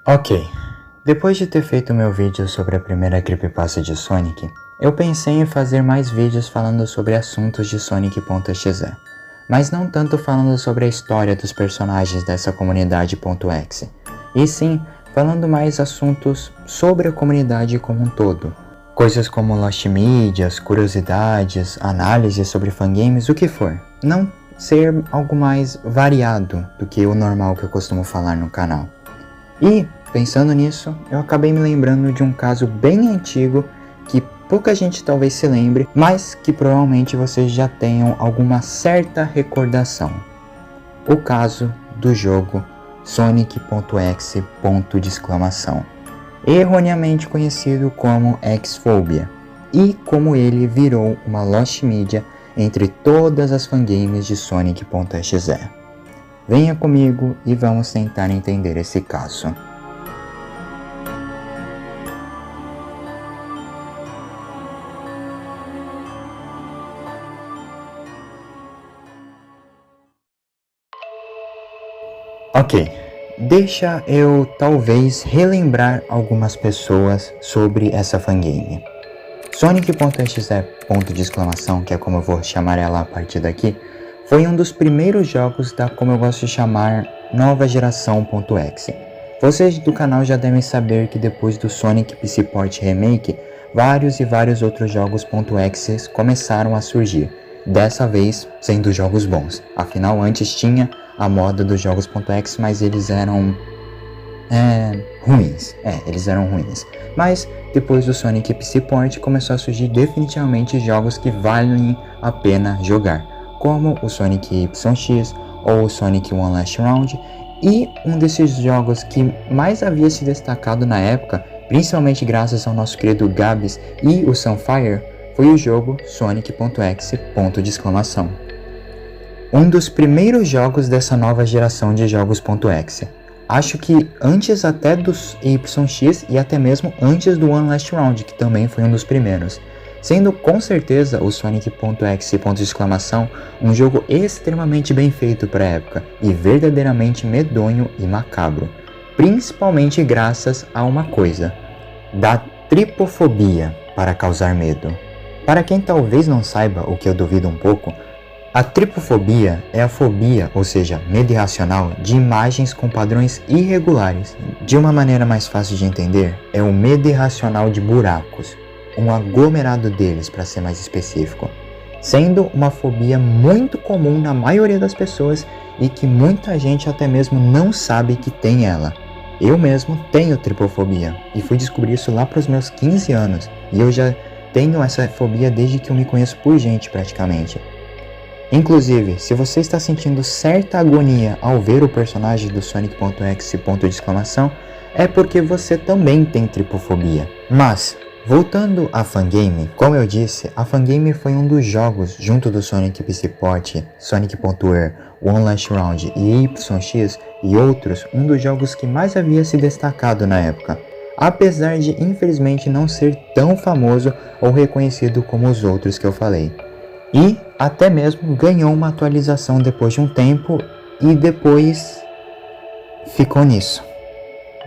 Ok, depois de ter feito meu vídeo sobre a primeira creepypasta de Sonic, eu pensei em fazer mais vídeos falando sobre assuntos de Sonic.exe, mas não tanto falando sobre a história dos personagens dessa comunidade.exe, e sim falando mais assuntos sobre a comunidade como um todo. Coisas como Lost Medias, curiosidades, análises sobre fangames, o que for. Não ser algo mais variado do que o normal que eu costumo falar no canal. E, pensando nisso, eu acabei me lembrando de um caso bem antigo que pouca gente talvez se lembre, mas que provavelmente vocês já tenham alguma certa recordação. O caso do jogo Sonic.exe, erroneamente conhecido como X-Phobia, e como ele virou uma Lost Media entre todas as fangames de Sonic.exe. Venha comigo e vamos tentar entender esse caso. Ok, deixa eu talvez relembrar algumas pessoas sobre essa fangame. Sonic.exe, que é como eu vou chamar ela a partir daqui, foi um dos primeiros jogos da, como eu gosto de chamar, nova geração.exe. Vocês do canal já devem saber que depois do Sonic PC Port Remake, vários outros jogos.exe começaram a surgir, dessa vez sendo jogos bons. Afinal, antes tinha a moda dos jogos.exe, mas eles eram ruins. Eles eram ruins. Mas depois do Sonic PC Port começou a surgir definitivamente jogos que valem a pena jogar, como o Sonic YX ou o Sonic One Last Round, e um desses jogos que mais havia se destacado na época, principalmente graças ao nosso querido Gabs e o Sunfire, foi o jogo Sonic.exe. Um dos primeiros jogos dessa nova geração de jogos.exe. Acho que antes até dos YX e até mesmo antes do One Last Round, que também foi um dos primeiros. Sendo com certeza o Sonic.exe um jogo extremamente bem feito para a época e verdadeiramente medonho e macabro. Principalmente graças a uma coisa, da tripofobia para causar medo. Para quem talvez não saiba, o que eu duvido um pouco, a tripofobia é a fobia, ou seja, medo irracional, de imagens com padrões irregulares. De uma maneira mais fácil de entender, é o medo irracional de buracos, um aglomerado deles para ser mais específico, sendo uma fobia muito comum na maioria das pessoas e que muita gente até mesmo não sabe que tem ela. Eu mesmo tenho tripofobia e fui descobrir isso lá para os meus 15 anos, e eu já tenho essa fobia desde que eu me conheço por gente praticamente. Inclusive, se você está sentindo certa agonia ao ver o personagem do Sonic.exe, é porque você também tem tripofobia. Mas, voltando à fangame, como eu disse, a fangame foi um dos jogos, junto do Sonic PC Port, Sonic.exe, One Last Round e YX e outros, um dos jogos que mais havia se destacado na época, apesar de infelizmente não ser tão famoso ou reconhecido como os outros que eu falei. E até mesmo ganhou uma atualização depois de um tempo e depois ficou nisso.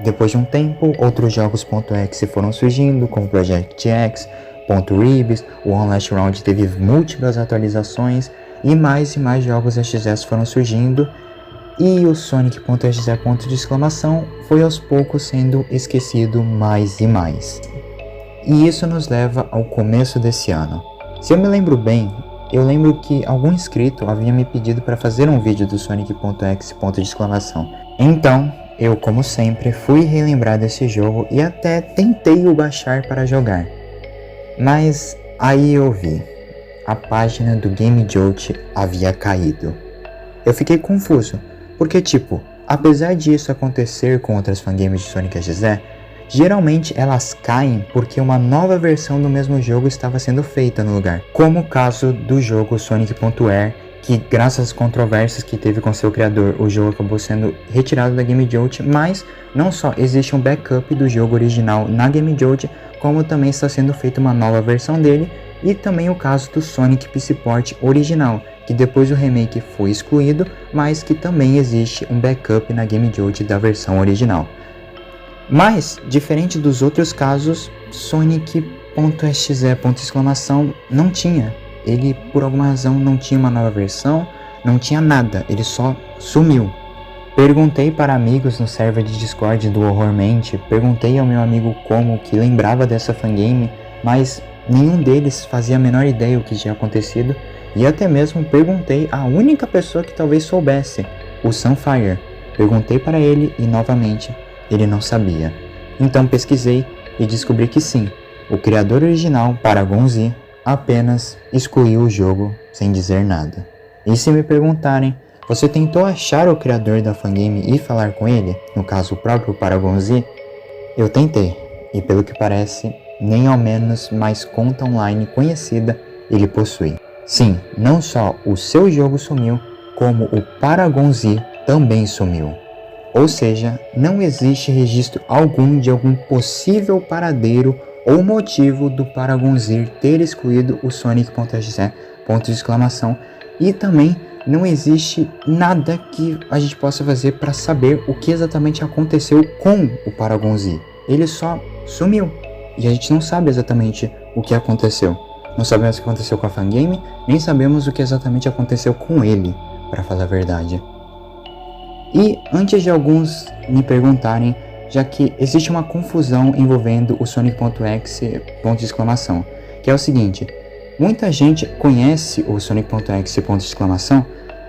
Depois de um tempo, outros jogos.exe foram surgindo, como Project X, .ribs, o One Last Round teve múltiplas atualizações e mais jogos XS foram surgindo, e o Sonic.exe foi aos poucos sendo esquecido mais e mais. E isso nos leva ao começo desse ano. Se eu me lembro bem, eu lembro que algum inscrito havia me pedido para fazer um vídeo do Sonic.exe. Então, eu, como sempre, fui relembrar desse jogo e até tentei o baixar para jogar. Mas aí eu vi, a página do GameJolt havia caído. Eu fiquei confuso, porque apesar disso acontecer com outras fangames de Sonic XZ, geralmente elas caem porque uma nova versão do mesmo jogo estava sendo feita no lugar, como o caso do jogo Sonic.exe, que graças às controvérsias que teve com seu criador, o jogo acabou sendo retirado da GameJolt, mas não só existe um backup do jogo original na GameJolt, como também está sendo feita uma nova versão dele, e também o caso do Sonic PC Port original, que depois do remake foi excluído, mas que também existe um backup na GameJolt da versão original. Mas, diferente dos outros casos, Sonic.exe! Não tinha. Ele, por alguma razão, não tinha uma nova versão, não tinha nada, ele só sumiu. Perguntei para amigos no server de Discord do Horrormente, perguntei ao meu amigo Como que lembrava dessa fangame, mas nenhum deles fazia a menor ideia o que tinha acontecido, e até mesmo perguntei à única pessoa que talvez soubesse, o Sunfire. Perguntei para ele e novamente ele não sabia. Então pesquisei e descobri que sim, o criador original, Paragon Z, apenas excluiu o jogo sem dizer nada. E se me perguntarem, você tentou achar o criador da fangame e falar com ele, no caso o próprio Paragon Z? Eu tentei, e pelo que parece, nem ao menos mais conta online conhecida ele possui. Sim, não só o seu jogo sumiu, como o Paragon Z também sumiu. Ou seja, não existe registro algum de algum possível paradeiro ou motivo do Paragon Z ter excluído o Sonic.exe! E também não existe nada que a gente possa fazer para saber o que exatamente aconteceu com o Paragon Z. Ele só sumiu e a gente não sabe exatamente o que aconteceu. Não sabemos o que aconteceu com a fangame, nem sabemos o que exatamente aconteceu com ele, para falar a verdade. E antes de alguns me perguntarem, já que existe uma confusão envolvendo o Sonic.exe! Que é o seguinte: muita gente conhece o Sonic.exe!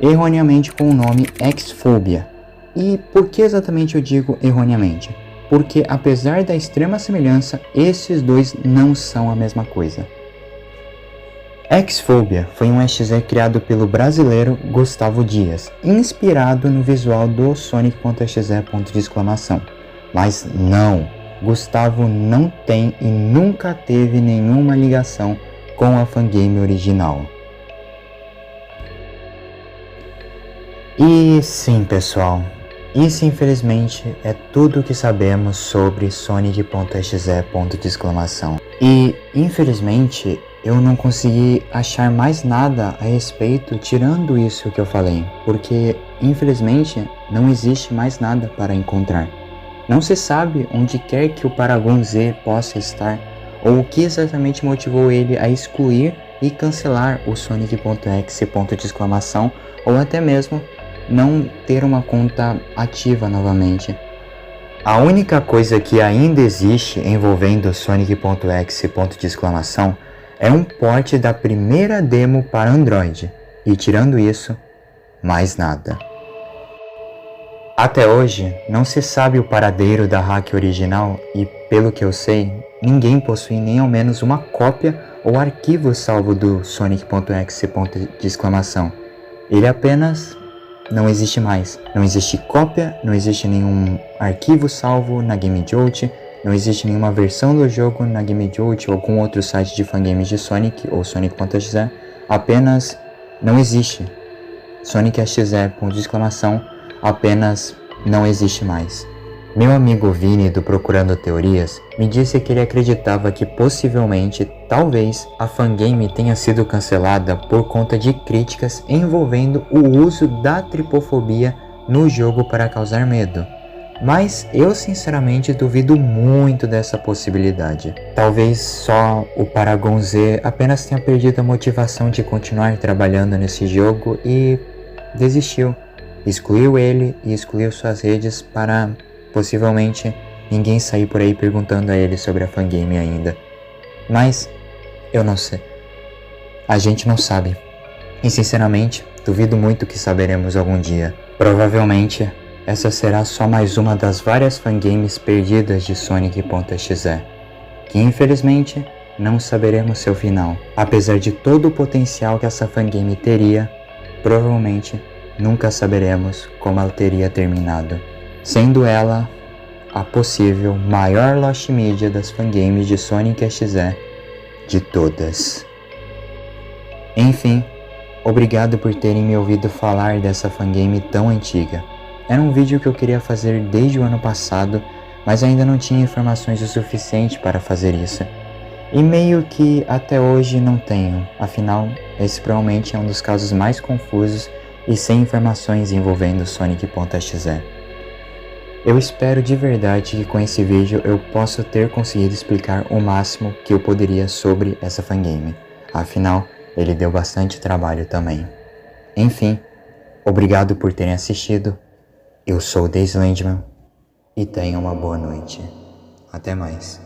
Erroneamente com o nome X-Phobia. E por que exatamente eu digo erroneamente? Porque apesar da extrema semelhança, esses dois não são a mesma coisa. X-Phobia foi um exe criado pelo brasileiro Gustavo Dias, inspirado no visual do Sonic.exe! Mas não, Gustavo não tem e nunca teve nenhuma ligação com a fangame original. E sim, pessoal, isso infelizmente é tudo o que sabemos sobre Sonic.exe! E infelizmente eu não consegui achar mais nada a respeito tirando isso que eu falei, porque infelizmente não existe mais nada para encontrar. Não se sabe onde quer que o Paragon Z possa estar, ou o que exatamente motivou ele a excluir e cancelar o Sonic.exe! Ou até mesmo não ter uma conta ativa novamente. A única coisa que ainda existe envolvendo Sonic.exe! É um port da primeira demo para Android, e tirando isso, mais nada. Até hoje, não se sabe o paradeiro da hack original e, pelo que eu sei, ninguém possui nem ao menos uma cópia ou arquivo salvo do Sonic.exe! Ele apenas não existe mais. Não existe cópia, não existe nenhum arquivo salvo na GameJolt, não existe nenhuma versão do jogo na GameJolt ou algum outro site de fangames de Sonic ou Sonic.exe. Apenas não existe. Sonic.exe! Apenas não existe mais. Meu amigo Vini do Procurando Teorias me disse que ele acreditava que possivelmente, talvez, a fangame tenha sido cancelada por conta de críticas envolvendo o uso da tripofobia no jogo para causar medo. Mas eu sinceramente duvido muito dessa possibilidade. Talvez só o Paragon Z apenas tenha perdido a motivação de continuar trabalhando nesse jogo e desistiu. Excluiu ele e excluiu suas redes para possivelmente ninguém sair por aí perguntando a ele sobre a fangame ainda. Mas eu não sei. A gente não sabe. E sinceramente, duvido muito que saberemos algum dia. Provavelmente essa será só mais uma das várias fangames perdidas de Sonic.exe, que infelizmente não saberemos seu final. Apesar de todo o potencial que essa fangame teria, provavelmente nunca saberemos como ela teria terminado, sendo ela a possível maior lost media das fangames de Sonic.exe de todas. Enfim, obrigado por terem me ouvido falar dessa fangame tão antiga. Era um vídeo que eu queria fazer desde o ano passado, mas ainda não tinha informações o suficiente para fazer isso. E meio que até hoje não tenho, afinal, esse provavelmente é um dos casos mais confusos e sem informações envolvendo Sonic.exe. Eu espero de verdade que com esse vídeo eu possa ter conseguido explicar o máximo que eu poderia sobre essa fangame. Afinal, ele deu bastante trabalho também. Enfim, obrigado por terem assistido. Eu sou o Daislandman e tenham uma boa noite. Até mais.